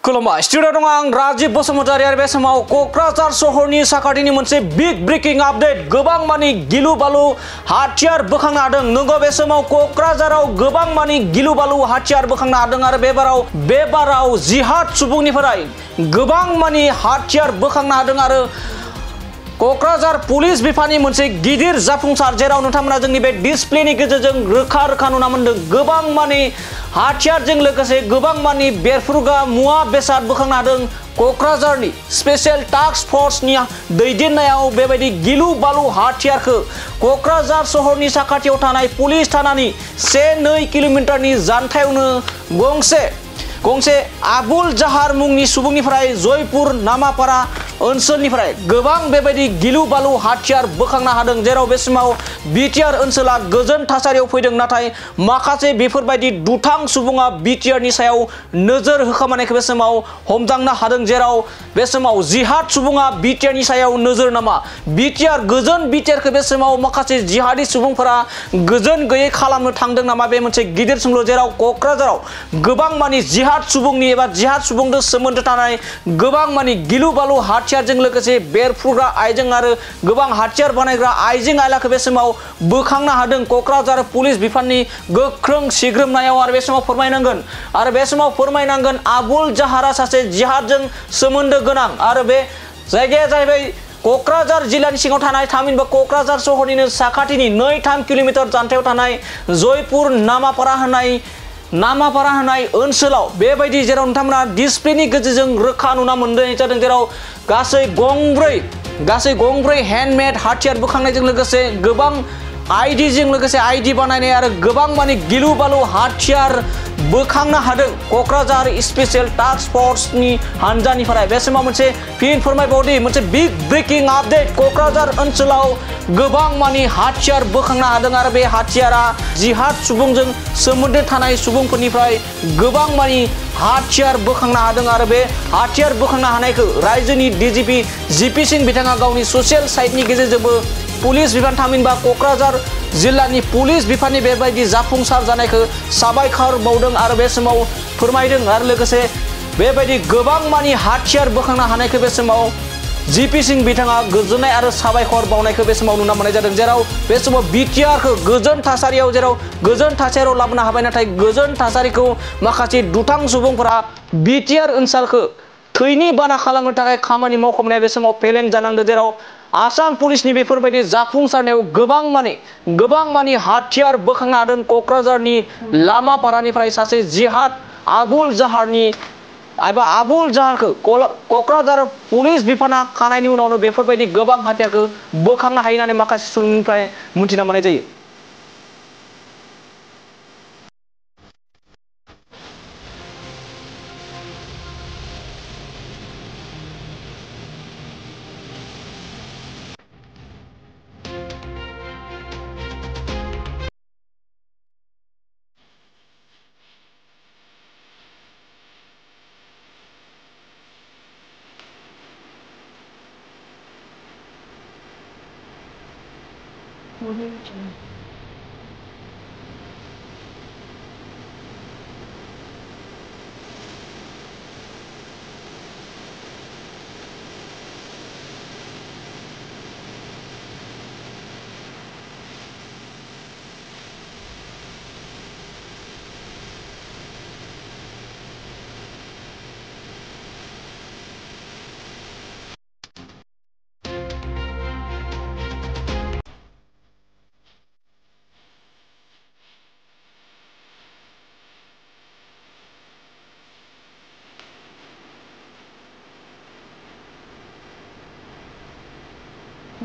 खुलुमबाय स्टुडिअ दं आं राजीव बसुमतारी आरो बे समाव कक्राझार सहरनि साखाथिनि मोनसे बिग ब्रेकिं आपडेट गोबां मानि गिलु बालु हाथियार बोखांनो हादों। नंगौ बे समाव कक्राझाराव गोबां मानि गिलु बालु हाथियार बोखांनो हादों आरो बे बाराव जिहाद सुबुंनिफ्राय गोबां मानि हाथियार बोखांनो हादों आरो कक्राझार पुलिस बिफाननि मोनसे गिदिर जाफुंसार जेराव नोंथांमोना जोंनि बे डिसप्लेनि गेजेरजों रोखा रोखा नुना मोन्दों गोबां मानि हाथियारजों लोगोसे गोबां मानि बेरफ्रुग्रा मुवा बेसाद बोखांनो हादों। कक्राझारनि स्पेशल टास्क फोर्सनि दैदेननायाव बेबायदि गिलु बालु हाथियारखौ कक्राझार सहरनि साखाथियाव थानाय पुलिस थानानि 1-2 किल'मिटारनि जानथायावनो गंसे आबुल जाहार मुंनि सुबुंनिफ्राय जयपुर नामापारा ओनसोलनिफ्राय गोबां बेबायदि गिलु बालु हाथियार बोखांनो हादों जेराव बे समाव बिटिआर ओनसोला गोजोन थासारियाव फैदों। नाथाय माखासे बेफोरबायदि दुथां सुबुङा बिटिआरनि सायाव नोजोर होखोमानायखौ बे समाव हमदांनो हादों जेराव बे समाव जिहाद सुबुङा बिटिआरनि सायाव नोजोर नामा गोजोन बिटिआरखौ बे समाव माखासे जिहादी सुबुंफोरा गोजोन गैयै खालामनो थांदों नामा बे मोनसे गिदिर सोंलु जेराव कक्राझाराव गोबां मानि जिहाद सुबुंनि एबा जिहाद सुबुंजों सोमोन्दो थानाय गोबां मानि गिलु बालु हाथियारजों लोगोसे बेरफ्रुग्रा आइजें आरो गोबां हाथियार बानायग्रा आइजें आयलाखौ बे समाव बोखांनो हादों कक्राझार पुलिस बिफाननि गोख्रों सिग्रोमनायाव आरो बे समाव फोरमायनांगोन आबुल जाहारा सासे जिहादजों सोमोन्दो गोनां आरो बे जायगाया जाहैबाय कक्राझार जिल्लानि सिङाव थानाय थामहिनबा कक्राझार सहरनिनो साखाथिनि 2-3 किल'मिटार जानथायाव थानाय जयपुर नामापारा होनाय ओनसोलाव बेबायदि जेराव नोंथांमोना डिसप्लेनि गेजेरजों रोखा नुना मोननाय जादों जेराव गासै गंब्रै हेन्डमेड हाथियार बोखांनायजों लोगोसे गोबां आइडि बानायनाय आरो गोबां मानि गिलु बालु हाथियार बोखांनो हादों कक्राझार स्पेशल टास्क फोर्सनि हानजानिफ्राय। बे समाव मोनसे फिन फोरमायबावदि मोनसे बिग ब्रेकिं आपडेट कक्राझार ओनसोलाव गोबां मानि हाथियार बोखांनो हादों आरो बे हाथियारा जिहाद सुबुंजों सोमोन्दो थानाय सुबुंफोरनिफ्राय गोबां मानि हाथियार बोखांनो हादों आरो बे हाथियार बोखांनो हानायखौ रायजोनि डिजिपि जिपि सिंह बिथाङा गावनि ससियेल साइटनि गेजेरजोंबो पुलिस बिफान थामहिनबा कक्राझार जिल्लानि पुलिस बिफाननि बेबायदि जाफुंसार जानायखौ साबायखर बावदों आरो बे समाव फोरमायदों आरो लोगोसे बेबायदि गोबां मानि हाथियार बोखांनो हानायखौ बे समाव जिपि सिंह बिथाङा गोजोननाय आरो साबायखर बावनायखौ बे समाव नुना मोननाय जादों जेराव बे समाव बिटिआरखौ गोजोन थासारियाव लाबोनो हाबाय नाथाय गोजोन थासारिखौ माखासे दुथां सुबुंफोरा बिटिआर ओनसोलखौ थैनि बाना खालामनो थाखाय खामानि मावख'नाया बे समाव फेलें जानांदों जेराव आसाम पुलिसनि बेफोरबायदि जाफुंसारनायाव गोबां मानि हाथियार बोखांनो हादों कक्राझारनि लामापारानिफ्राय सासे जिहाद आबुल जाहारखौ कक्राझार पुलिस बिफाना खानायनि उनावनो बेफोरबायदि गोबां हाथियारखौ बोखांनो हायो होननानै माखासे सुबुंनिफ्राय मिथिना मोननाय जायो।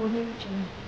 What are you doing?